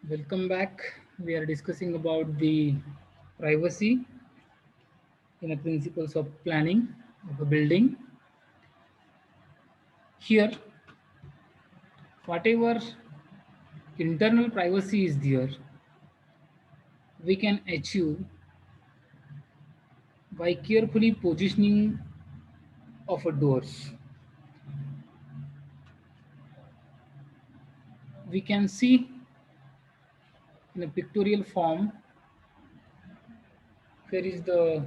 Welcome back. We are discussing about the privacy in the principles of planning of a building. Here, whatever internal privacy is there, we can achieve by carefully positioning of a doors. We can see in a pictorial form where is the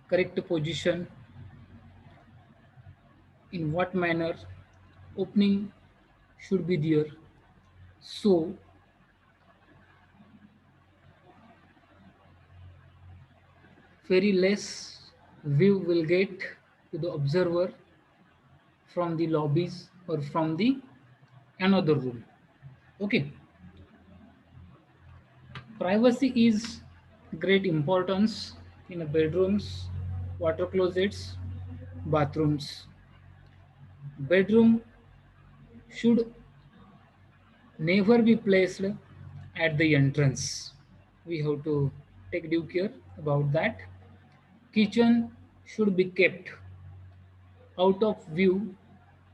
correct position, in what manner opening should be there. So very less view will get to the observer from the lobbies or from the another room. Okay, privacy is great importance in a bedrooms, water closets, bathrooms. Bedroom should never be placed at the entrance. We have to take due care about that. Kitchen should be kept out of view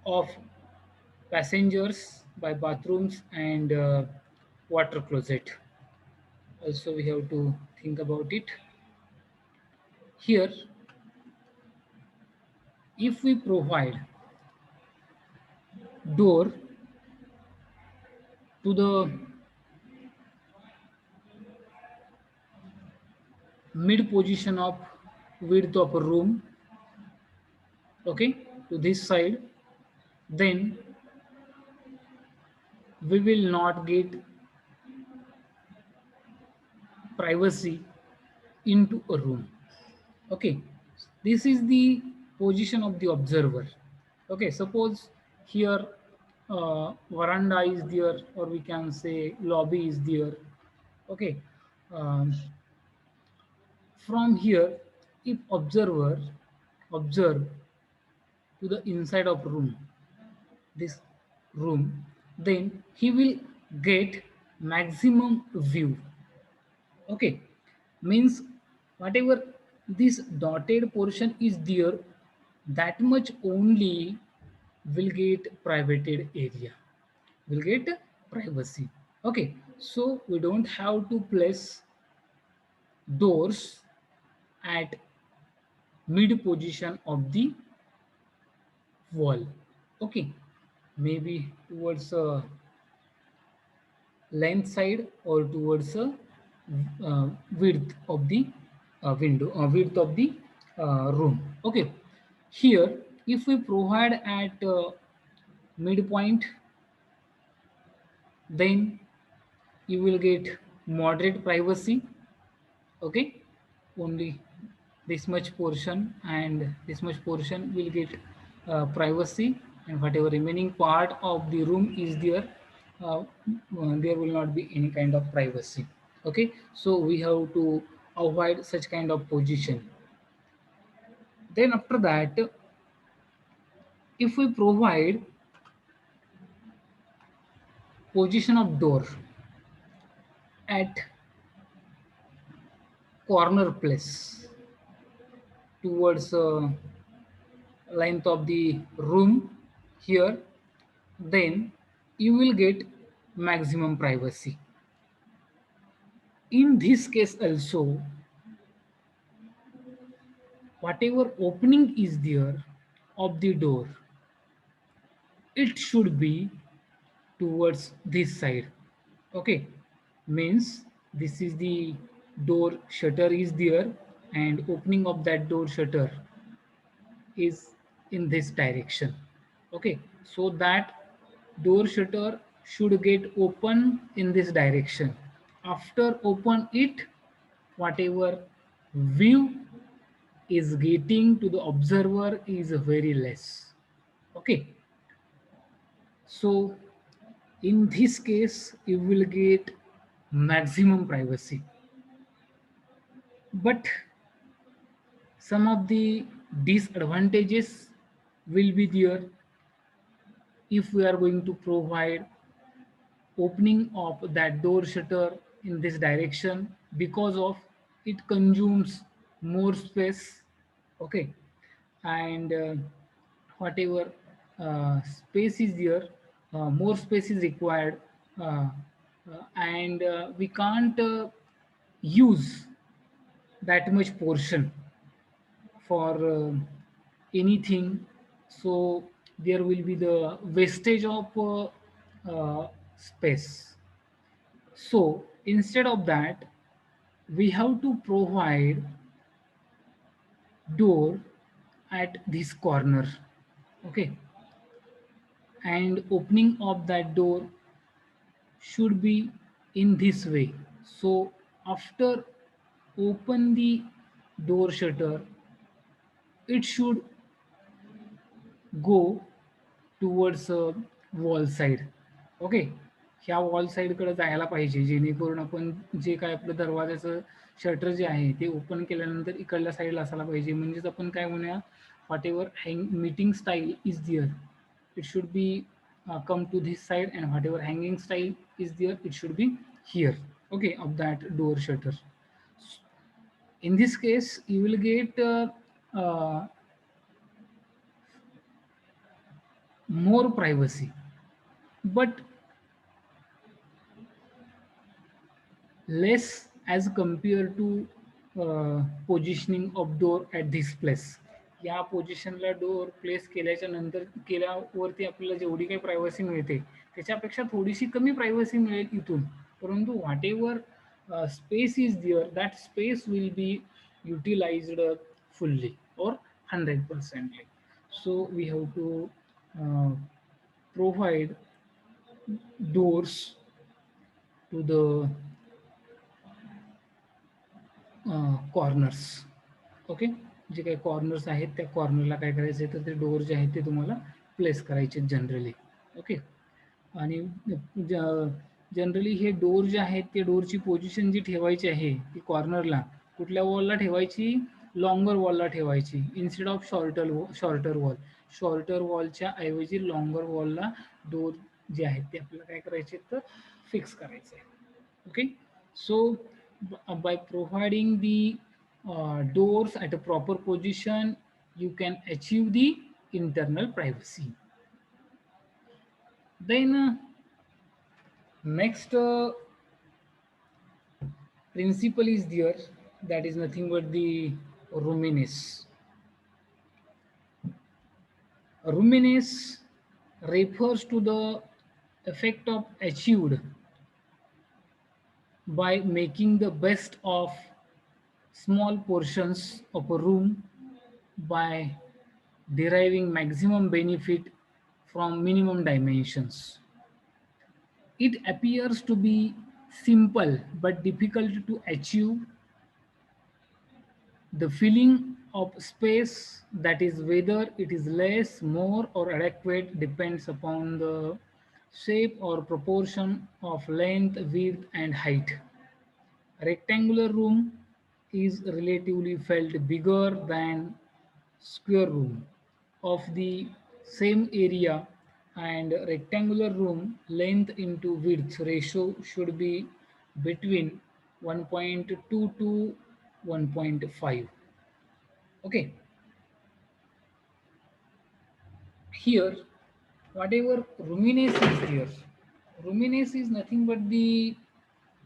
of passengers by bathrooms and water closet. Also, we have to think about it. Here, if we provide door to the mid position of width of a room, okay, to this side, then we will not get privacy into a room. Okay, this is the position of the observer. Okay, suppose here veranda is there, or we can say lobby is there. Okay, um, from here, if observer observe to the inside of room, this room, then he will get maximum view. Okay, means whatever this dotted portion is there, that much only will get privated area, will get privacy. Okay, so we don't have to place doors at mid position of the wall. Okay, maybe towards a length side or towards a width of the window, width of the room. Okay, here if we provide at midpoint, then you will get moderate privacy. Okay, only this much portion and this much portion will get privacy, and whatever remaining part of the room is there, there will not be any kind of privacy. Okay, so we have to avoid such kind of position. Then after that, if we provide position of door at corner place towards length of the room here, then you will get maximum privacy. In this case also, whatever opening is there of the door, it should be towards this side. Okay, means this is the door shutter is there, and opening of that door shutter is in this direction. Okay, so that door shutter should get open in this direction. After open it, whatever view is getting to the observer is very less. Okay, so in this case you will get maximum privacy. But some of the disadvantages will be there if we are going to provide opening of that door shutter in this direction, because of it consumes more space. Okay. And whatever space is there, more space is required, and we can't use that much portion for anything. So there will be the wastage of space. So instead of that, we have to provide door at this corner. Okay. And opening of that door should be in this way. So after open the door shutter, it should go towards wall side. Okay. ह्या wall साईडकडे जायला पाहिजे, जेणेकरून आपण जे काय आपलं दरवाजाचं shutter जे आहे ते open केल्यानंतर इकडल्या साईडला असायला पाहिजे. म्हणजेच आपण काय म्हणूया, what ever hang meeting style is dear, it should be come to this side, and whatever hanging style is there, it should be here. Okay, of that door shutter. In this case you will get more privacy, but less as compared to positioning of door at this place. या पोझिशनला door place केल्याच्या नंतर केल्यावरती आपल्याला जेवढी काही privacy मिळते त्याच्यापेक्षा थोडीशी कमी प्रायव्हसी मिळेल इथून. परंतु whatever space is there, that space will be utilised fully or 100%. So we have to provide doors to the corners. Okay. जे काही कॉर्नर्स आहेत त्या कॉर्नरला काय करायचं आहे, तर ते डोअर जे आहेत ते तुम्हाला प्लेस करायचे जनरली. ओके. आणि जनरली हे डोअर जे आहेत ते डोअरची पोझिशन जी ठेवायची आहे ती कॉर्नरला कुठल्या वॉलला ठेवायची, लॉंगर वॉलला ठेवायची instead of shorter wall. Shorter वॉलच्या ऐवजी लॉंगर वॉलला डोअर जे आहेत ते आपल्याला काय करायचे तर फिक्स करायचे आहे. Okay. So by providing the doors at a proper position, you can achieve the internal privacy. Then next principle is there, that is nothing but the roominess. Roominess refers to the effect of achieved by making the best of small portions of a room by deriving maximum benefit from minimum dimensions. It appears to be simple but difficult to achieve. The feeling of space, that is whether it is less, more or adequate, depends upon the shape or proportion of length, width and height. Rectangular room is relatively felt bigger than square room of the same area, and rectangular room length into width ratio should be between 1.2 to 1.5. Okay. Here whatever roominess is there, roominess is nothing but the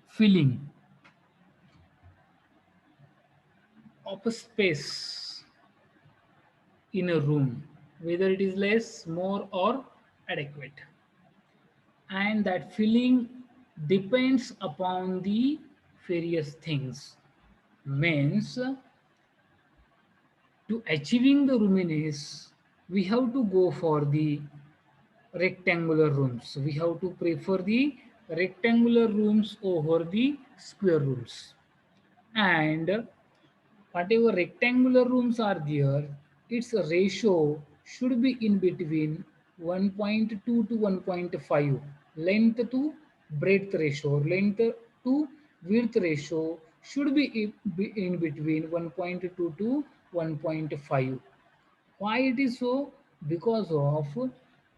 feeling of a space in a room, whether it is less, more, or adequate. And that feeling depends upon the various things. Means to achieving the roominess, we have to go for the rectangular rooms. We have to prefer the rectangular rooms over the square rooms. And whatever rectangular rooms are there, its ratio should be in between 1.2 to 1.5. Length to breadth ratio, length to width ratio should be in between 1.2 to 1.5. Why it is so? Because of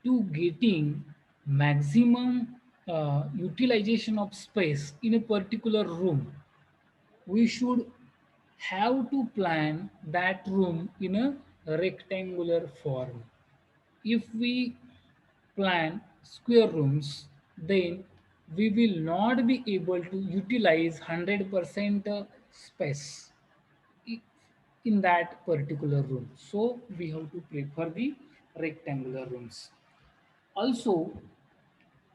to getting maximum utilization of space in a particular room, we should have to plan that room in a rectangular form. If we plan square rooms, then we will not be able to utilize 100% space i- in that particular room. So we have to prefer the rectangular rooms. Also,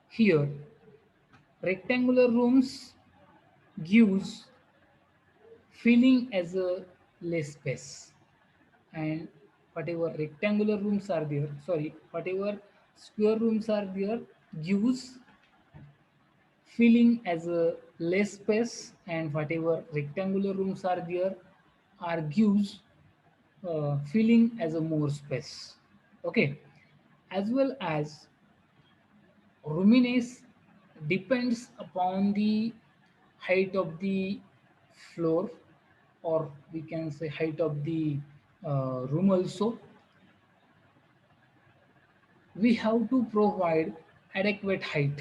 here rectangular rooms gives feeling as a less space, and whatever rectangular rooms are there, sorry, whatever square rooms are there gives feeling as a less space, and whatever rectangular rooms are there are gives feeling as a more space. Okay, as well as roominess depends upon the height of the floor, or we can say height of the room also. We have to provide adequate height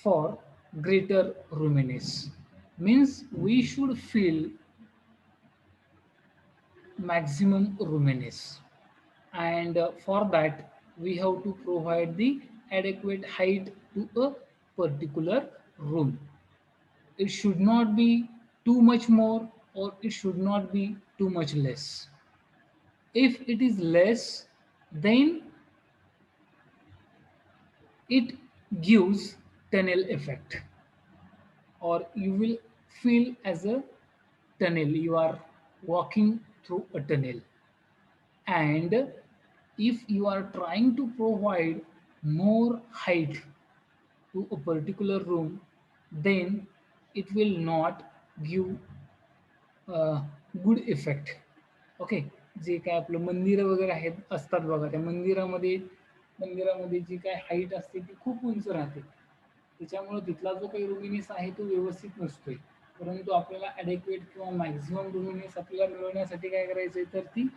for greater roominess. Means we should feel maximum roominess, and for that we have to provide the adequate height to a particular room. It should not be too much more, or it should not be too much less. If it is less, then it gives tunnel effect, or you will feel as a tunnel, you are walking through a tunnel. And if you are trying to provide more height to a particular room, then it will not give good effect. Okay, जे काय आपलं मंदिरं वगैरे आहेत असतात बघा, त्या मंदिरामध्ये जी काय हाईट असते ती खूप उंच राहते, त्याच्यामुळे तिथला जो काही रुमिनेस आहे तो व्यवस्थित नसतोय. परंतु आपल्याला ॲडेक्वेट किंवा मॅक्झिमम रुमिनेस आपल्याला मिळवण्यासाठी काय करायचं आहे, तर ती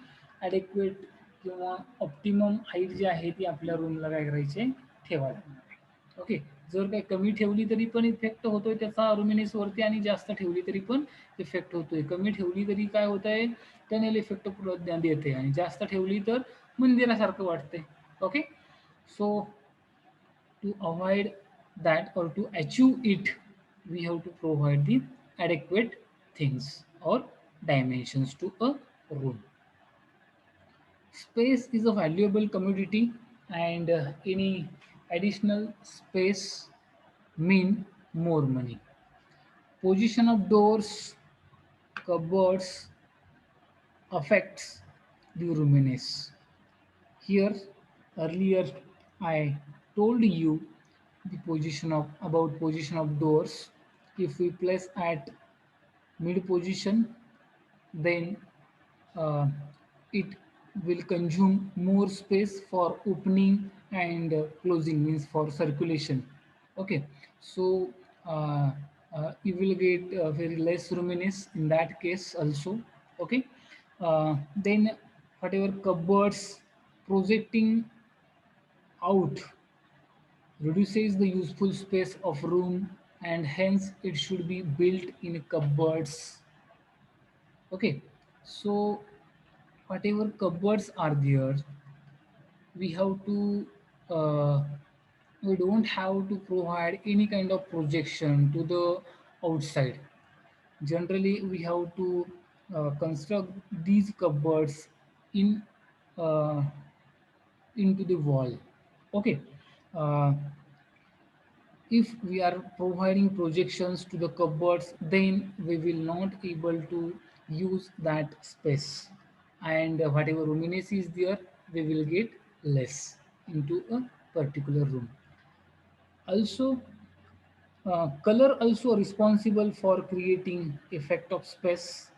ॲडेक्वेट किंवा ऑप्टिमम हाईट जी आहे ती आपल्या रूमला काय करायची आहे, ठेवायला लागणार आहे. ओके, जर काही कमी ठेवली तरी पण इफेक्ट होतोय त्याचा रुमिनेस वरती, आणि जास्त ठेवली तरी पण इफेक्ट होतोय. कमी ठेवली तरी काय होत आहे, टनेल इफेक्ट देते, आणि जास्त ठेवली तर मंदिरासारखं वाटते. Okay, so to avoid that or to achieve it, we have to provide the adequate things or dimensions to a room. Space is a valuable commodity, and any additional space mean more money. Position of doors, cupboards affects the roominess. Here, earlier I told you the position of about position of doors. If we place at mid position, then uh, it will consume more space for opening and closing, means for circulation. Okay, so you will get very less roominess in that case also. Okay, then whatever cupboards projecting out reduces the useful space of room, and hence it should be built in cupboards. Okay, so whatever cupboards are there, we have to uh, we don't have to provide any kind of projection to the outside. Generally we have to construct these cupboards in uh, into the wall. Okay, uh, if we are providing projections to the cupboards, then we will not able to use that space, and whatever roominess is there, we will get less into a particular room. Also, color also responsible for creating effect of space.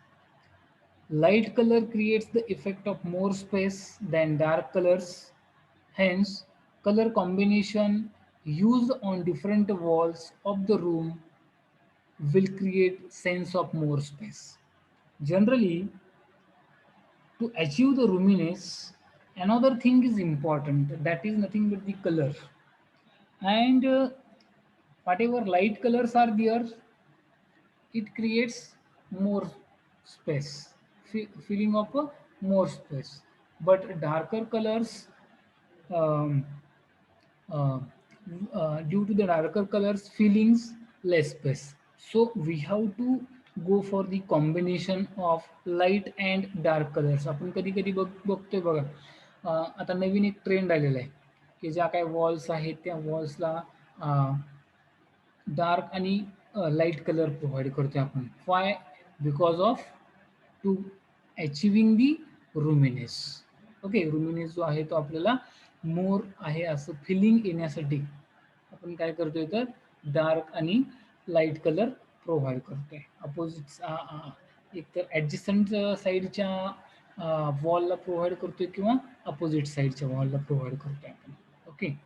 Light color creates the effect of more space than dark colors. Hence, color combination used on different walls of the room will create sense of more space. Generally, to achieve the roominess, another thing is important, that is nothing but the color. And whatever light colors are there, it creates more space, feeling of more space. But darker colors, um, uh, due to the darker colors feelings less space. So we have to go for the combination of light and dark colors. आपण कधी कधी बघतोय बघा, आता नवीन एक trend आलेला आहे की ज्या काही वॉल्स आहेत त्या वॉल्सला डार्क आणि लाईट कलर प्रोव्हाइड करतोय आपण. Why? Because of to achieving the roominess. Okay, roominess जो आहे तो आपल्याला मोर आहे असं फिलिंग येण्यासाठी आपण काय करतोय तर डार्क आणि लाईट कलर प्रोव्हाइड करतोय. अपोजिट एक तर ॲडजस्टंट साईडच्या वॉलला प्रोव्हाइड करतोय किंवा अपोजिट साईडच्या वॉलला प्रोव्हाइड करतोय आपण. Okay,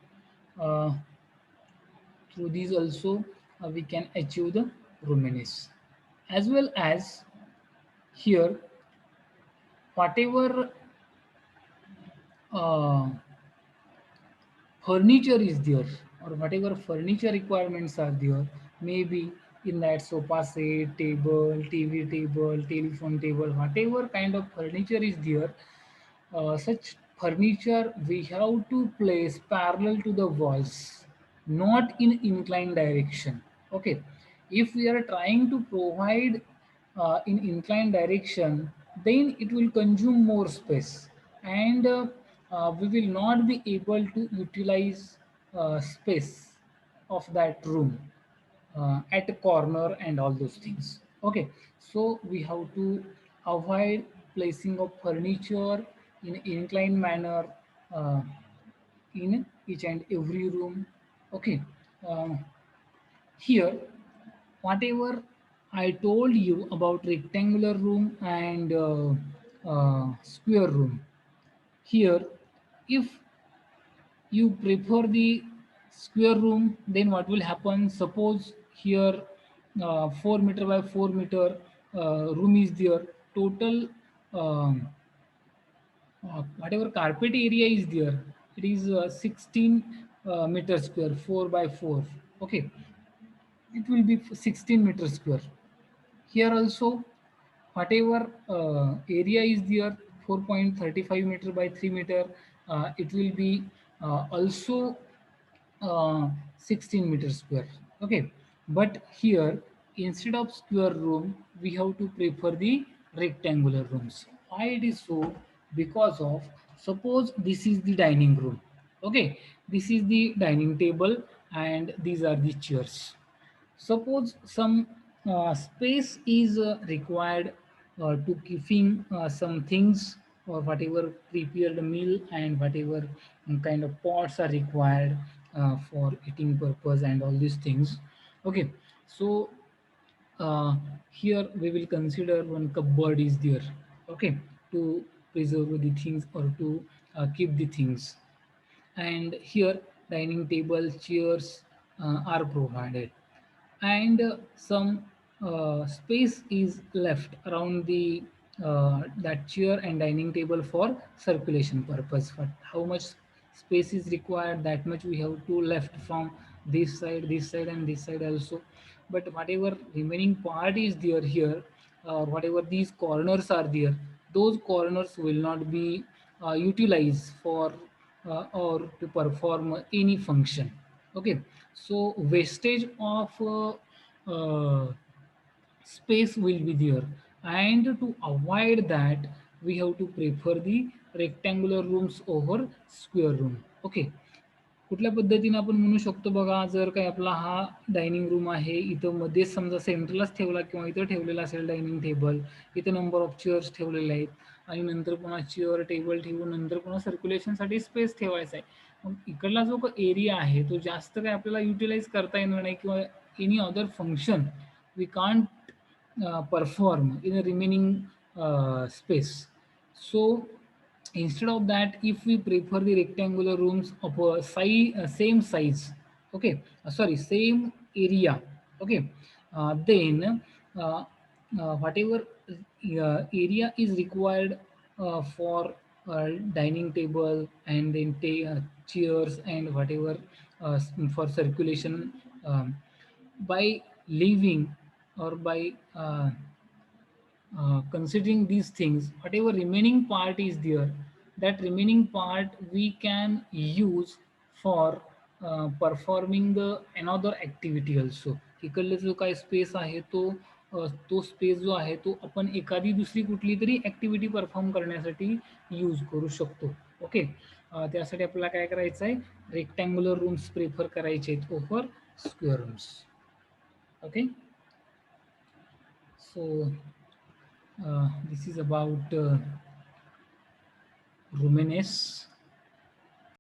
through these also we can achieve the luminance. As well as here whatever uh, furniture is there or whatever furniture requirements are there, maybe in that sofa set, table, TV table, telephone table, whatever kind of furniture is there, such furniture we have to place parallel to the walls, not in inclined direction. Okay, if we are trying to provide in inclined direction, then it will consume more space, and we will not be able to utilize space of that room at a corner and all those things. Okay, so we have to avoid placing of furniture in inclined manner uh, in each and every room. Okay, uh, here whatever I told you about rectangular room and square room, here if you prefer the square room, then what will happen? Suppose here 4 meter by 4 meter room is there. Total whatever carpet area is there, it is 16 meter square, 4 by 4. Okay, it will be 16 meter square. Here also, whatever area is there, 4.35 meter by 3 meter, it will be also 16 meter square. Okay, but here instead of square room, we have to prefer the rectangular rooms. Why it is so? Because of, suppose this is the dining room. Okay, this is the dining table and these are the chairs. Suppose some space is required to keeping some things or whatever prepared meal and whatever kind of pots are required for eating purpose and all these things. Okay, so uh, here we will consider one cupboard is there. Okay, to preserve the things or to keep the things. And here dining table chairs are provided, and some space is left around the that chair and dining table for circulation purpose. But how much space is required, that much we have to left from this side and this side also. But whatever remaining part is there here, whatever these corners are there, those corners will not be utilized for or to perform any function. Okay, so wastage of space will be there, and to avoid that we have to prefer the rectangular rooms over square room. Okay, कुठल्या पद्धतीने आपण म्हणू शकतो बघा, जर काही आपला हा डायनिंग रूम आहे, इथं मध्ये समजा सेंटरलाच ठेवला किंवा इथं ठेवलेला असेल डायनिंग टेबल, इथं नंबर ऑफ चेअर्स ठेवलेले आहेत आणि नंतर पुन्हा चेअर टेबल ठेवून नंतर पुन्हा सर्क्युलेशनसाठी स्पेस ठेवायचा आहे. मग इकडला जो एरिया आहे तो जास्त काही आपल्याला युटिलाइज करता येणार नाही किंवा any other function we can't perform in the remaining space. So instead of that, if we prefer the rectangular rooms of a same size, okay, sorry, same area, okay, then whatever area is required for dining table, and then chairs and whatever for circulation. By leaving or by considering these things, whatever remaining part is there, that remaining part we can use for performing the another activity also. इकडले जो काय space आहे तो space जो आहे तो आपण एखादी दुसरी कुठली तरी ऍक्टिव्हिटी परफॉर्म करण्यासाठी यूज करू शकतो. ओके. त्यासाठी आपल्याला काय करायचं आहे, रेक्टँग्युलर रूम्स प्रेफर करायचे आहेत over square rooms. Okay. So this is about Rumenes.